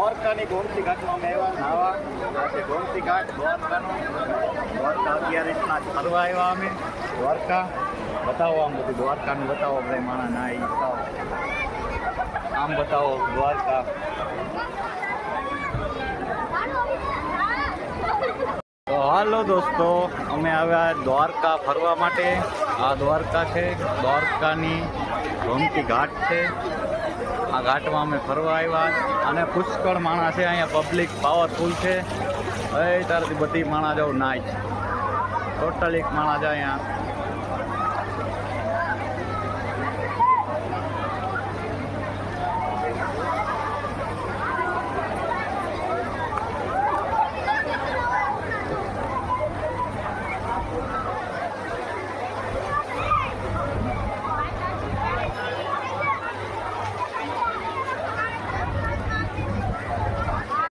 દ્વારકાની ગોમતી ઘાટમાં અમે આવ્યા નાવા. આ છે ગોમતી ઘાટ દ્વારકાનો. દ્વારકા 11 રીતના ફરવા આવ્યા અમે. દ્વારકા બતાવો, આમ બધું દ્વારકાનું બતાવો. ભાઈ માણા ના ઈ બતાવો, આમ બતાવો દ્વારકા. તો હાલો દોસ્તો, અમે આવ્યા દ્વારકા ફરવા માટે. આ દ્વારકા છે, દ્વારકાની ગોમતી ઘાટ છે. આ ઘાટમાં અમે ફરવા આવ્યા અને પુષ્કળ માણસ છે અહીંયા. પબ્લિક પાવરફુલ છે. એ તારથી બધી માણસ જાવ નાય ટોટલ એક માણસ અહીંયા